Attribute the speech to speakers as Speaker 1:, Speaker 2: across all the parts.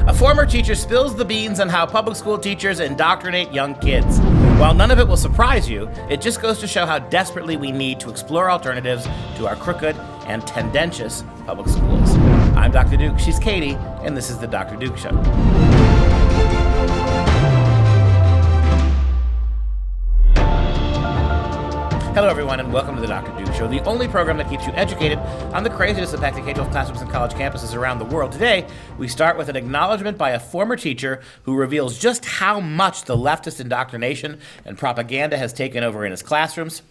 Speaker 1: A former teacher spills the beans on how public school teachers indoctrinate young kids. While none of it will surprise you, it just goes to show how desperately we need to explore alternatives to our crooked and tendentious public schools. I'm Dr. Duke, she's Katie, and this is The Dr. Duke Show. Hello, everyone, and welcome to The Dr. Duke Show, the only program that keeps you educated on the craziness impacting K-12 classrooms and college campuses around the world. Today, we start with an acknowledgment by a former teacher who reveals just how much the leftist indoctrination and propaganda has taken over in his classrooms.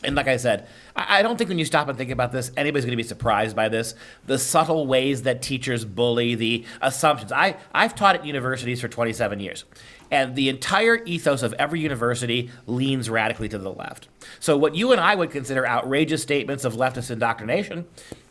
Speaker 1: And like I said, I don't think when you stop and think about this, anybody's going to be surprised by this. The subtle ways that teachers bully, the assumptions. I've taught at universities for 27 years. And the entire ethos of every university leans radically to the left. So what you and I would consider outrageous statements of leftist indoctrination,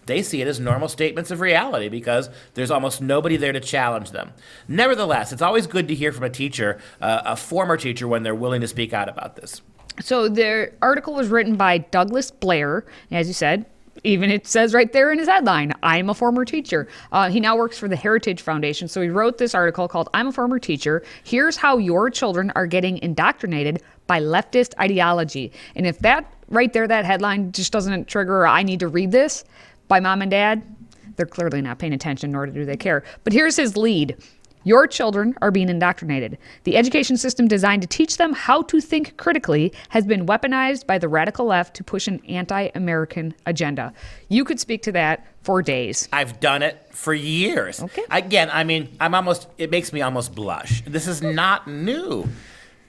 Speaker 1: they see it as normal statements of reality because there's almost nobody there to challenge them. Nevertheless, it's always good to hear from a teacher, a former teacher, when they're willing to speak out about this.
Speaker 2: So the article was written by Douglas Blair, as you said. Even it says right there in his headline, I'm a former teacher. He now works for the Heritage Foundation. So he wrote this article called I'm a Former Teacher. Here's how your children are getting indoctrinated by leftist ideology. And if that right there, that headline just doesn't trigger, I need to read this by mom and dad, they're clearly not paying attention, nor do they care. But here's his lead. Your children are being indoctrinated. The education system designed to teach them how to think critically has been weaponized by the radical left to push an anti-American agenda. You could speak to that for days.
Speaker 1: I've done it for years.
Speaker 2: Okay.
Speaker 1: Again, it makes me almost blush. This is not new.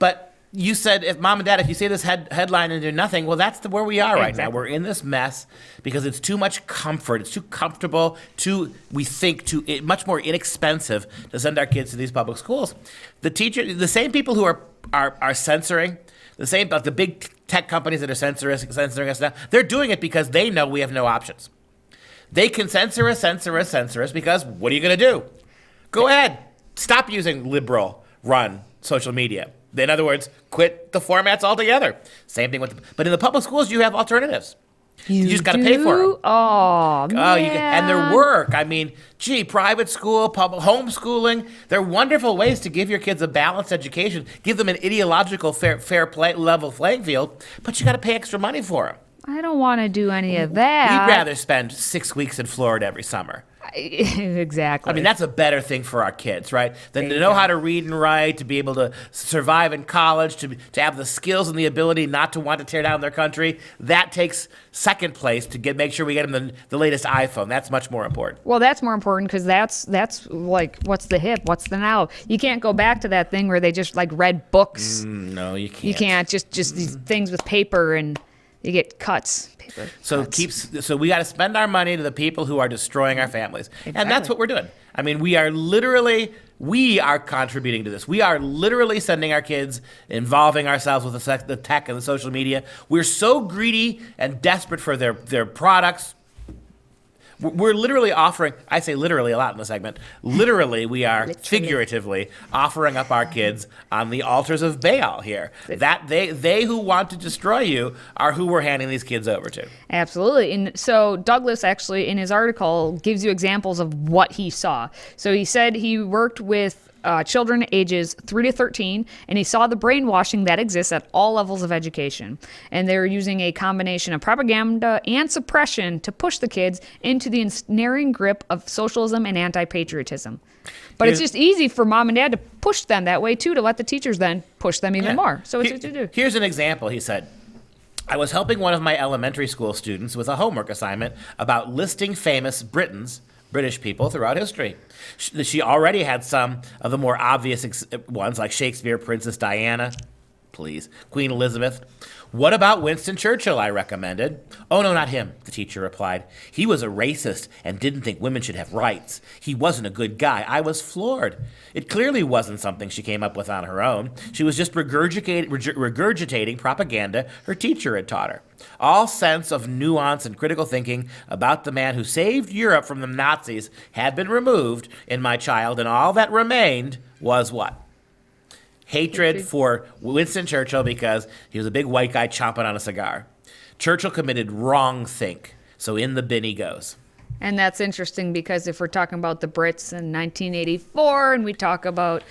Speaker 1: But you said, if mom and dad, if you say this headline and do nothing, well, that's where we are right now. We're in this mess because it's too much comfort. It's too comfortable, much more inexpensive to send our kids to these public schools. The same people who are censoring, the big tech companies that are censoring us now, they're doing it because they know we have no options. They can censor us because what are you going to do? Go ahead. Stop using liberal-run social media. In other words, quit the formats altogether. Same thing but in the public schools, you have alternatives. You just got to pay for them.
Speaker 2: Oh, man.
Speaker 1: And their work. Private school, public homeschooling. They're wonderful ways to give your kids a balanced education, give them an ideological fair play, level playing field, but you got to pay extra money for them.
Speaker 2: I don't want to do any of that.
Speaker 1: We'd rather spend 6 weeks in Florida every summer.
Speaker 2: Exactly.
Speaker 1: That's a better thing for our kids, right? Than to know how to read and write, to be able to survive in college, to have the skills and the ability not to want to tear down their country. That takes second place to make sure we get them the latest iPhone. That's much more important.
Speaker 2: Well, that's more important because that's like what's the hip, what's the now. You can't go back to that thing where they just like read books.
Speaker 1: No, you can't.
Speaker 2: You can't just these things with paper and you get cuts.
Speaker 1: So we got to spend our money to the people who are destroying our families. Exactly. And that's what we're doing. We are contributing to this. We are literally sending our kids, involving ourselves with the tech and the social media. We're so greedy and desperate for their products. We're literally offering, I say literally a lot in the segment, literally we are figuratively offering up our kids on the altars of Baal here. That they who want to destroy you are who we're handing these kids over to.
Speaker 2: Absolutely. And so Douglas actually in his article gives you examples of what he saw. So he said he worked with children ages 3 to 13, and he saw the brainwashing that exists at all levels of education. And they're using a combination of propaganda and suppression to push the kids into the ensnaring grip of socialism and anti-patriotism. But it's just easy for mom and dad to push them that way, too, to let the teachers then push them even more. So it's what to do.
Speaker 1: Here's an example, he said. I was helping one of my elementary school students with a homework assignment about listing famous British people throughout history. She already had some of the more obvious ones like Shakespeare, Princess Diana, Queen Elizabeth. What about Winston Churchill, I recommended. Oh, no, not him, the teacher replied. He was a racist and didn't think women should have rights. He wasn't a good guy. I was floored. It clearly wasn't something she came up with on her own. She was just regurgitating propaganda her teacher had taught her. All sense of nuance and critical thinking about the man who saved Europe from the Nazis had been removed in my child, and all that remained was what? Hatred for Winston Churchill because he was a big white guy chomping on a cigar. Churchill committed wrongthink, so in the bin he goes.
Speaker 2: And that's interesting because if we're talking about the Brits in 1984 and we talk about,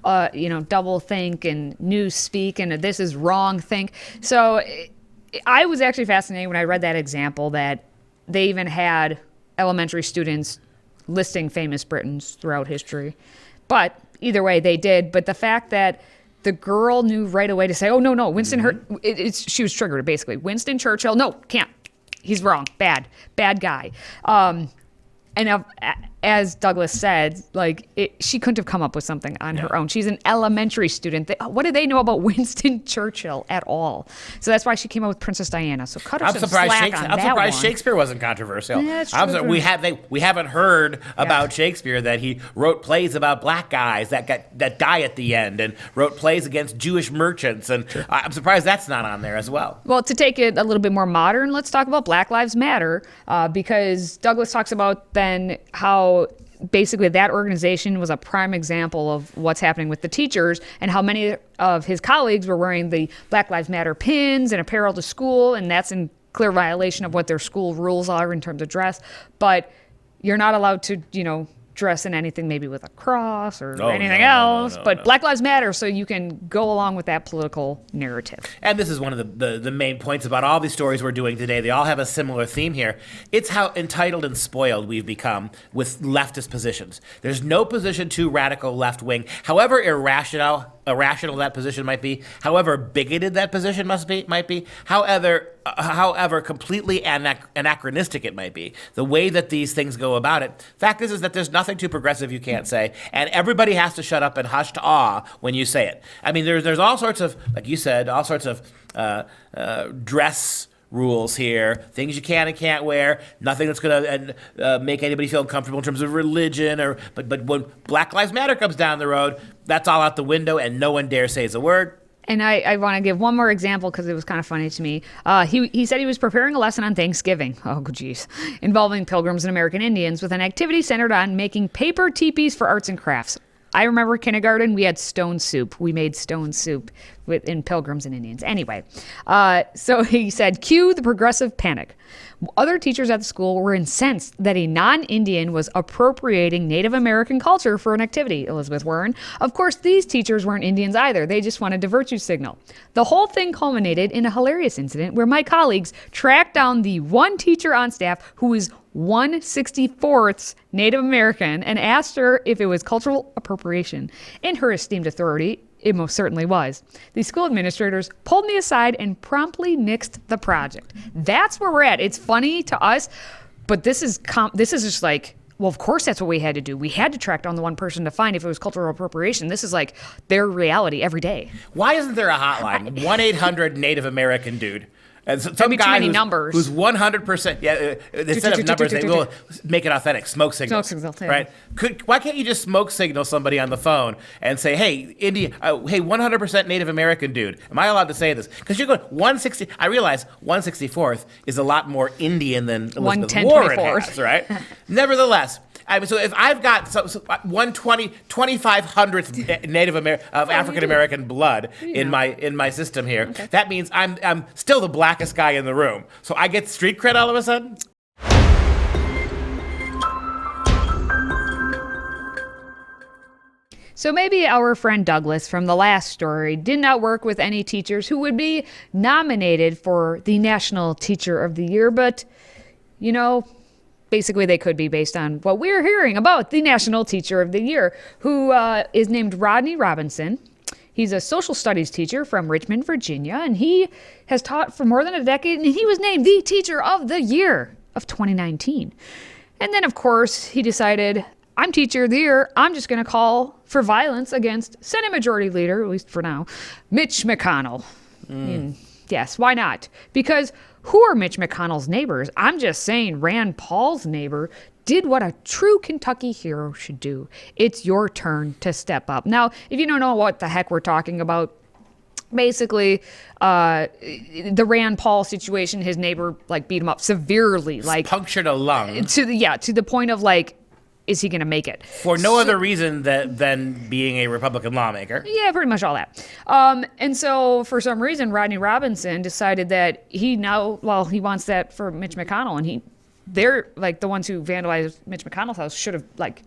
Speaker 2: double think and newspeak and this is wrong think. So I was actually fascinated when I read that example that they even had elementary students listing famous Britons throughout history. But either way, they did. But the fact that the girl knew right away to say, oh, no, Winston, she was triggered, basically. Winston Churchill, no, can't. He's wrong. Bad guy. And as Douglas said, she couldn't have come up with something on her own. She's an elementary student. What do they know about Winston Churchill at all? So that's why she came up with Princess Diana. So cut her some slack on that one.
Speaker 1: I'm surprised Shakespeare wasn't controversial.
Speaker 2: Yeah, that's true.
Speaker 1: We haven't heard about Shakespeare that he wrote plays about black guys that die at the end, and wrote plays against Jewish merchants. And I'm surprised that's not on there as well.
Speaker 2: Well, to take it a little bit more modern, let's talk about Black Lives Matter, because Douglas talks about then how basically that organization was a prime example of what's happening with the teachers and how many of his colleagues were wearing the Black Lives Matter pins and apparel to school, and that's in clear violation of what their school rules are in terms of dress. But you're not allowed to, dress in anything maybe with a cross or anything else. But Black Lives Matter, so you can go along with that political narrative.
Speaker 1: And this is one of the main points about all these stories we're doing today. They all have a similar theme here. It's how entitled and spoiled we've become with leftist positions. There's no position too radical left-wing, however irrational that position might be, however bigoted that position might be, however completely anachronistic it might be, the way that these things go about it. Fact is that there's nothing too progressive you can't say, and everybody has to shut up and hush to awe when you say it. I mean, there's all sorts of, like you said, all sorts of dress rules here, things you can and can't wear, nothing that's going to make anybody feel uncomfortable in terms of religion, but when Black Lives Matter comes down the road, that's all out the window and no one dare says a word.
Speaker 2: And I want to give one more example because it was kind of funny to me. He said he was preparing a lesson on Thanksgiving, involving pilgrims and American Indians with an activity centered on making paper teepees for arts and crafts. I remember kindergarten, we had stone soup. We made stone soup in Pilgrims and Indians. Anyway, so he said, cue the progressive panic. Other teachers at the school were incensed that a non-Indian was appropriating Native American culture for an activity, Elizabeth Warren. Of course, these teachers weren't Indians either. They just wanted to virtue signal. The whole thing culminated in a hilarious incident where my colleagues tracked down the one teacher on staff who was 1/64th Native American and asked her if it was cultural appropriation. In her esteemed authority, it most certainly was. The school administrators pulled me aside and promptly nixed the project. That's where we're at. It's funny to us, but this is just like, well, of course that's what we had to do. We had to track down the one person to find if it was cultural appropriation. This is like their reality every day.
Speaker 1: Why isn't there a hotline? 1-800-Native American dude. And some guy who's 100%, instead of numbers, they will make it authentic. Smoke signals. Right? Why can't you just smoke signal somebody on the phone and say, hey, 100% Native American dude, am I allowed to say this? Because you're going 160. I realize 1/64th is a lot more Indian than Elizabeth Warren has, right? Nevertheless, so if I've got 2500th Native African American blood in my system here, that means I'm still the blackest guy in the room. So I get street cred all of a sudden?
Speaker 2: So maybe our friend Douglas from the last story did not work with any teachers who would be nominated for the National Teacher of the Year, but, basically they could be based on what we're hearing about the National Teacher of the Year, who is named Rodney Robinson. He's a social studies teacher from Richmond, Virginia, and he has taught for more than a decade, and he was named the Teacher of the Year of 2019. And then, of course, he decided, I'm Teacher of the Year. I'm just going to call for violence against Senate Majority Leader, at least for now, Mitch McConnell. Yes, why not? Because who are Mitch McConnell's neighbors? I'm just saying Rand Paul's neighbor did what a true Kentucky hero should do. It's your turn to step up. Now, if you don't know what the heck we're talking about, basically, the Rand Paul situation, his neighbor beat him up severely,
Speaker 1: punctured a lung
Speaker 2: to the point of is he going to make it?
Speaker 1: For no other reason than being a Republican lawmaker.
Speaker 2: Yeah, pretty much all that. And so for some reason, Rodney Robinson decided that he wants that for Mitch McConnell, and he they're like the ones who vandalized Mitch McConnell's house should have like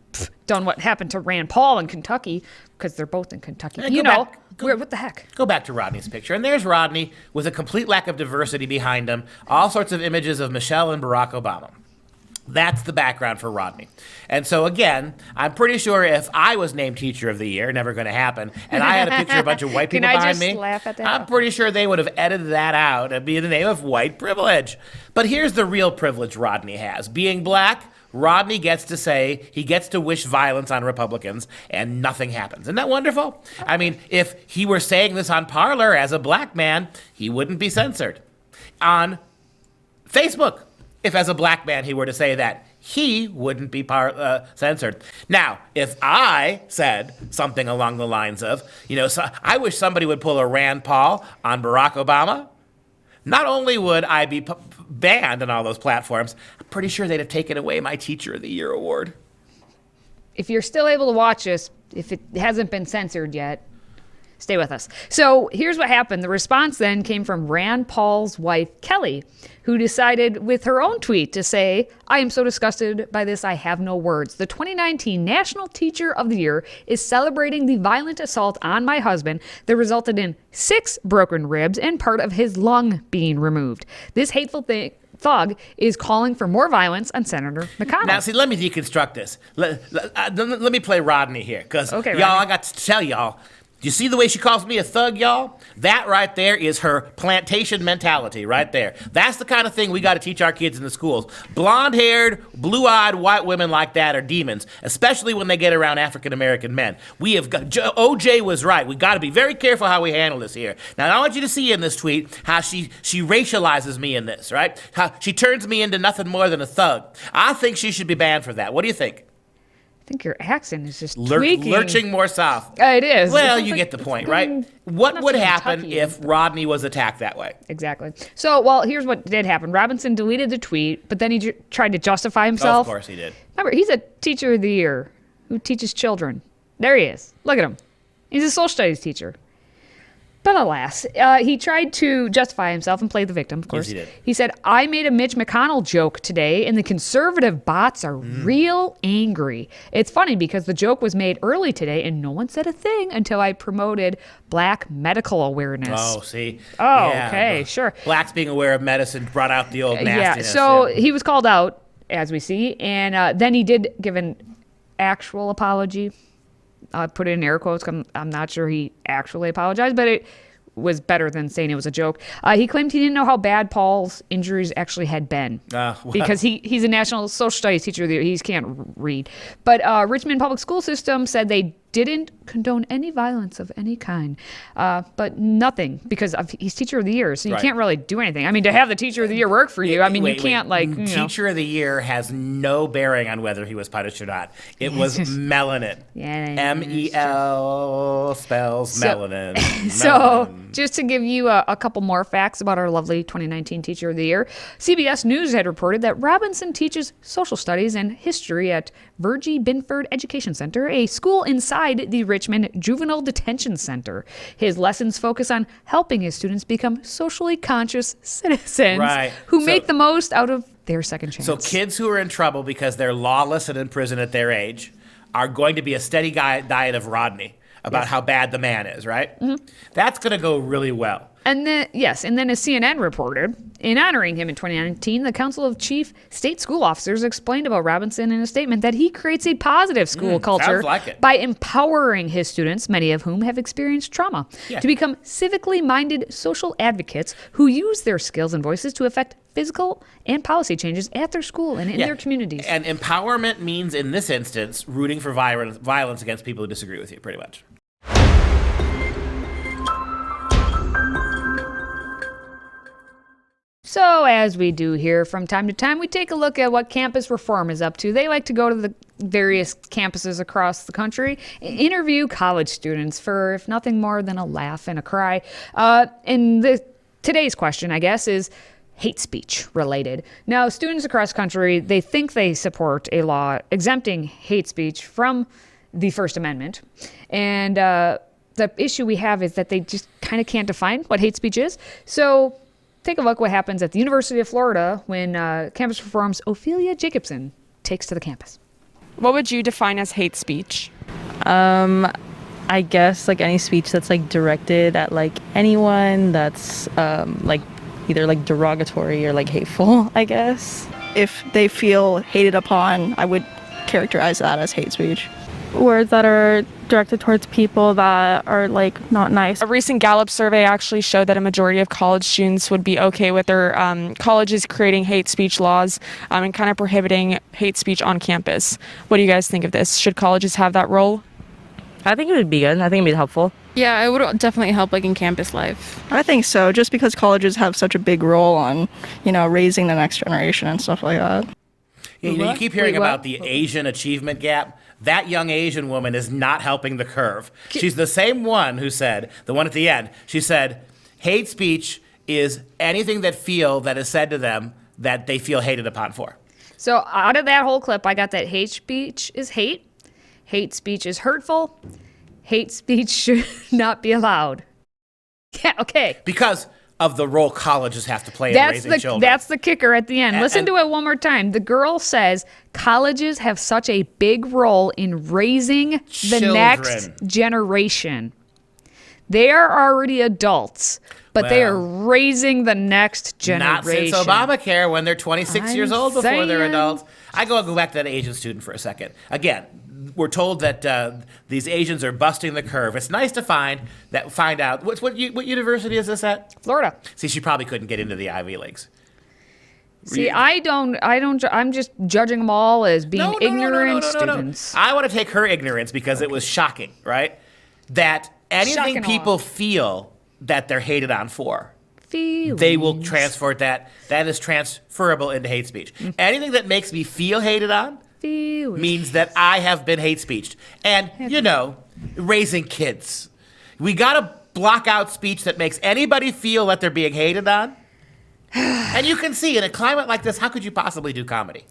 Speaker 2: done what happened to Rand Paul in Kentucky, because they're both in Kentucky. What the heck?
Speaker 1: Go back to Rodney's picture, and there's Rodney with a complete lack of diversity behind him. All sorts of images of Michelle and Barack Obama. That's the background for Rodney. And so, again, I'm pretty sure if I was named Teacher of the Year, never going to happen, and I had a picture of a bunch of white people behind me,
Speaker 2: laugh at that?
Speaker 1: I'm pretty sure they would have edited that out and be in the name of white privilege. But here's the real privilege Rodney has. Being black, Rodney gets to say, he gets to wish violence on Republicans, and nothing happens. Isn't that wonderful? I mean, if he were saying this on Parler as a black man, he wouldn't be censored. On Facebook, if as a black man he were to say that, he wouldn't be censored. Now, if I said something along the lines of, so I wish somebody would pull a Rand Paul on Barack Obama, not only would I be banned on all those platforms, I'm pretty sure they'd have taken away my Teacher of the Year award.
Speaker 2: If you're still able to watch us, if it hasn't been censored yet, stay with us. So here's what happened. The response then came from Rand Paul's wife, Kelly, who decided with her own tweet to say, "I am so disgusted by this, I have no words. The 2019 National Teacher of the Year is celebrating the violent assault on my husband that resulted in 6 broken ribs and part of his lung being removed. This hateful thug is calling for more violence on Senator McConnell."
Speaker 1: Now, see, let me deconstruct this. Let me play Rodney here, because,
Speaker 2: okay,
Speaker 1: y'all, I got to tell y'all, you see the way she calls me a thug, y'all? That right there is her plantation mentality right there. That's the kind of thing we got to teach our kids in the schools. Blonde-haired, blue-eyed white women like that are demons, especially when they get around African-American men. We have got, OJ was right. We got to be very careful how we handle this here. Now, I want you to see in this tweet how she racializes me in this, right? How she turns me into nothing more than a thug. I think she should be banned for that. What do you think?
Speaker 2: I think your accent is just tweaking.
Speaker 1: Lurching more south.
Speaker 2: It is.
Speaker 1: Well, you get the point, right? What would happen
Speaker 2: Kentucky.
Speaker 1: if Rodney was attacked that way?
Speaker 2: Exactly. So, well, here's what did happen. Robinson deleted the tweet, but then he tried to justify himself.
Speaker 1: Of course he did.
Speaker 2: Remember, he's a Teacher of the Year who teaches children. There he is. Look at him. He's a social studies teacher. But alas, he tried to justify himself and play the victim, of course.
Speaker 1: Yes, he did.
Speaker 2: He said, "I made a Mitch McConnell joke today, and the conservative bots are real angry." It's funny because the joke was made early today, and no one said a thing until I promoted black medical awareness.
Speaker 1: Oh, see.
Speaker 2: Oh,
Speaker 1: Yeah,
Speaker 2: okay, sure.
Speaker 1: Blacks being aware of medicine brought out the old nastiness.
Speaker 2: Yeah, so he was called out, as we see, and then he did give an actual apology. I put it in air quotes. I'm not sure he actually apologized, but it was better than saying it was a joke. He claimed he didn't know how bad Paul's injuries actually had been because he's a National Social Studies Teacher of the Year. He can't read. But Richmond Public School System said they didn't condone any violence of any kind, but nothing because he's Teacher of the Year, so you can't really do anything. I mean, to have the Teacher of the Year work for you, I mean, you can't
Speaker 1: Teacher of the Year has no bearing on whether he was punished or not. It was melanin. MEL spells melanin.
Speaker 2: So, just to give you a couple more facts about our lovely 2019 Teacher of the Year, CBS News had reported that Robinson teaches social studies and history at Virgie Binford Education Center, a school inside the Richmond Juvenile Detention Center. His lessons focus on helping his students become socially conscious citizens who make the most out of their second chance.
Speaker 1: So kids who are in trouble because they're lawless and in prison at their age are going to be a steady diet of Rodney about how bad the man is, right? Mm-hmm. That's going to go really well.
Speaker 2: And then, and then as CNN reported, in honoring him in 2019, the Council of Chief State School Officers explained about Robinson in a statement that he creates a positive school culture by empowering his students, many of whom have experienced trauma, to become civically minded social advocates who use their skills and voices to affect physical and policy changes at their school and in their communities.
Speaker 1: And empowerment means, in this instance, rooting for violence against people who disagree with you, pretty much.
Speaker 2: So, as we do here from time to time, we take a look at what campus reform is up to. They like to go to the various campuses across the country, interview college students for, if nothing more than a laugh and a cry. And today's question, I guess, is hate speech related. Now, students across country, they think they support a law exempting hate speech from the First Amendment. And the issue we have is that they just kind of can't define what hate speech is. So Take a look what happens at the University of Florida when campus reforms Ophelia Jacobson takes to the campus.
Speaker 3: What would you define as hate speech?
Speaker 4: I guess like any speech that's like directed at like anyone that's like either like derogatory or like hateful, I guess.
Speaker 5: If they feel hated upon, I would characterize that as hate speech.
Speaker 6: Words that are directed towards people that are like not nice.
Speaker 3: A recent Gallup survey actually showed that a majority of college students would be okay with their colleges creating hate speech laws and kind of prohibiting hate speech on campus. What do you guys think of this? Should colleges have that role?
Speaker 4: I think it would be good. I think it'd be helpful.
Speaker 6: Yeah, it would definitely help like in campus life.
Speaker 5: I think so, just because colleges have such a big role on, raising the next generation and stuff like that.
Speaker 1: You keep hearing
Speaker 2: Wait, what?
Speaker 1: about the Asian achievement gap. That young Asian woman is not helping the curve. She's the same one who said, the one at the end, she said, hate speech is anything that is said to them that they feel hated upon for.
Speaker 2: So out of that whole clip, I got that hate speech is hate. Hate speech is hurtful. Hate speech should not be allowed. Yeah, okay.
Speaker 1: Because of the role colleges have to play in raising children.
Speaker 2: That's the kicker at the end. Listen to it one more time. The girl says colleges have such a big role in raising the next generation. They are already adults, but they are raising the next generation.
Speaker 1: Not since Obamacare, when they're 26 years old before they're
Speaker 2: saying.
Speaker 1: adults. I'll go back to that Asian student for a second. Again, we're told that these Asians are busting the curve. It's nice to find out what university is this at?
Speaker 2: Florida.
Speaker 1: See, she probably couldn't get into the Ivy Leagues.
Speaker 2: See, I'm just judging them all as being ignorant students.
Speaker 1: I want to take her ignorance because it was shocking, right? That anything
Speaker 2: Shocking
Speaker 1: people
Speaker 2: all.
Speaker 1: feel that they're hated on for,
Speaker 2: Feelings.
Speaker 1: they will transfer that is transferable into hate speech. Anything that makes me feel hated on
Speaker 2: Feelings.
Speaker 1: means that I have been hate speeched. And, raising kids. We got to block out speech that makes anybody feel that they're being hated on. And you can see, in a climate like this, how could you possibly do comedy?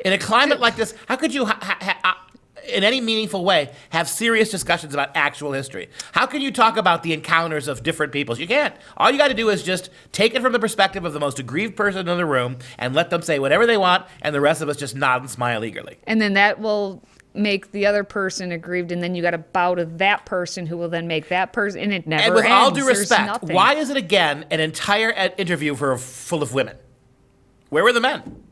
Speaker 1: In a climate like this, how could you, in any meaningful way, have serious discussions about actual history? How can you talk about the encounters of different peoples? You can't. All you got to do is just take it from the perspective of the most aggrieved person in the room and let them say whatever they want, and the rest of us just nod and smile eagerly.
Speaker 2: And then that will make the other person aggrieved, and then you got to bow to that person who will then make that person, and it never ends.
Speaker 1: And with all due
Speaker 2: There's
Speaker 1: respect,
Speaker 2: nothing.
Speaker 1: why is it again an entire interview full of women? Where were the men?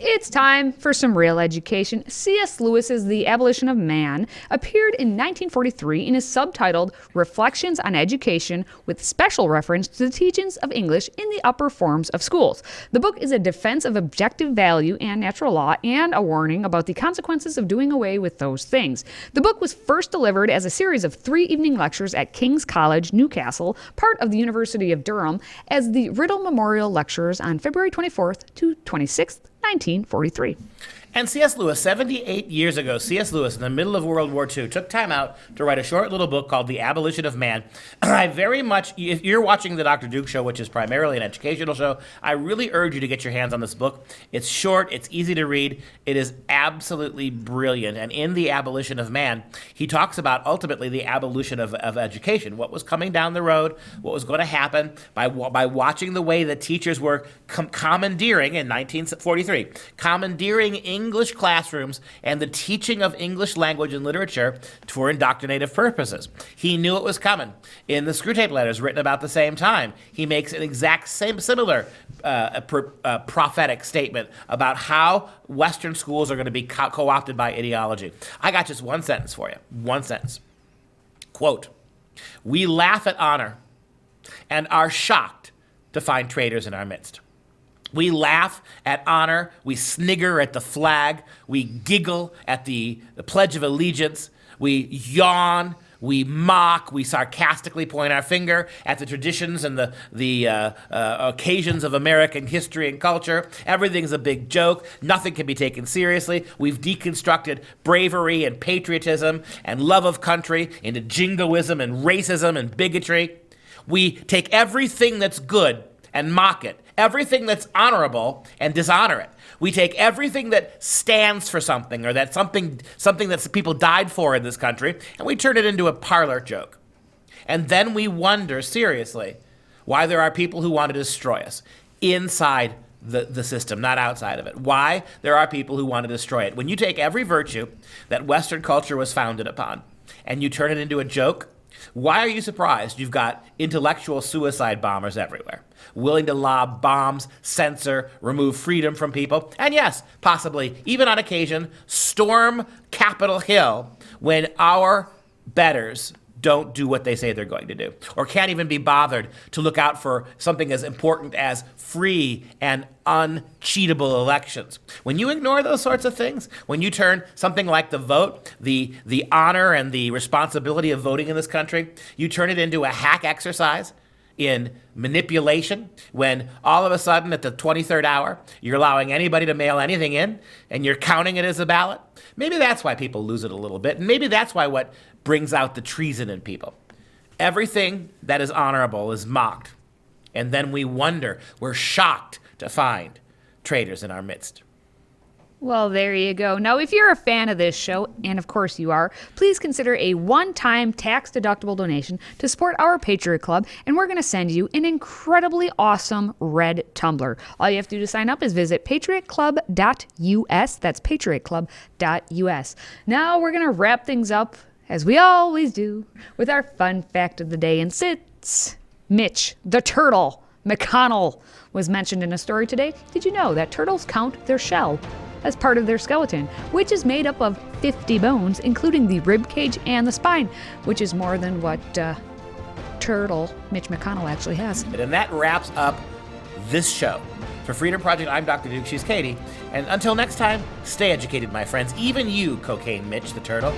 Speaker 2: It's time for some real education. C.S. Lewis's The Abolition of Man appeared in 1943 and is subtitled Reflections on Education, with special reference to the teachings of English in the upper forms of schools. The book is a defense of objective value and natural law, and a warning about the consequences of doing away with those things. The book was first delivered as a series of 3 evening lectures at King's College, Newcastle, part of the University of Durham, as the Riddle Memorial Lectures on February 24th to 26th, 1943.
Speaker 1: And C.S. Lewis, 78 years ago, C.S. Lewis, in the middle of World War II, took time out to write a short little book called The Abolition of Man. I very much, if you're watching the Dr. Duke Show, which is primarily an educational show, I really urge you to get your hands on this book. It's short, it's easy to read, it is absolutely brilliant. And in The Abolition of Man, he talks about ultimately the abolition of education, what was coming down the road, what was going to happen by watching the way that teachers were commandeering in 1943, commandeering English classrooms and the teaching of English language and literature for indoctrinative purposes. He knew it was coming. In the Screwtape Letters, written about the same time, he makes an exact similar prophetic statement about how Western schools are going to be co-opted by ideology. I got just one sentence for you. One sentence. Quote, "We laugh at honor and are shocked to find traitors in our midst. We laugh at honor, we snigger at the flag, we giggle at the Pledge of Allegiance, we yawn, we mock, we sarcastically point our finger at the traditions and the occasions of American history and culture. Everything's a big joke. Nothing can be taken seriously. We've deconstructed bravery and patriotism and love of country into jingoism and racism and bigotry. We take everything that's good and mock it. Everything that's honorable and dishonor it. We take everything that stands for something or that something that people died for in this country, and we turn it into a parlor joke. And then we wonder seriously why there are people who want to destroy us inside the system, not outside of it. Why there are people who want to destroy it. When you take every virtue that Western culture was founded upon and you turn it into a joke, why are you surprised you've got intellectual suicide bombers everywhere, willing to lob bombs, censor, remove freedom from people, and yes, possibly, even on occasion, storm Capitol Hill when our betters don't do what they say they're going to do, or can't even be bothered to look out for something as important as free and uncheatable elections. When you ignore those sorts of things, when you turn something like the vote, the honor and the responsibility of voting in this country, you turn it into a hack exercise in manipulation, when all of a sudden at the 23rd hour, you're allowing anybody to mail anything in and you're counting it as a ballot, maybe that's why people lose it a little bit. And maybe that's why what brings out the treason in people. Everything that is honorable is mocked. And then we wonder, we're shocked to find traitors in our midst.
Speaker 2: Well, there you go. Now, if you're a fan of this show, and of course you are, please consider a one-time tax-deductible donation to support our Patriot Club, and we're going to send you an incredibly awesome red tumbler. All you have to do to sign up is visit patriotclub.us. That's patriotclub.us. Now, we're going to wrap things up, as we always do, with our fun fact of the day. And since Mitch, the turtle, McConnell, was mentioned in a story today, did you know that turtles count their shell as part of their skeleton, which is made up of 50 bones, including the rib cage and the spine, which is more than what turtle Mitch McConnell actually has.
Speaker 1: And that wraps up this show. For Freedom Project, I'm Dr. Duke, she's Katie. And until next time, stay educated, my friends. Even you, Cocaine Mitch the Turtle.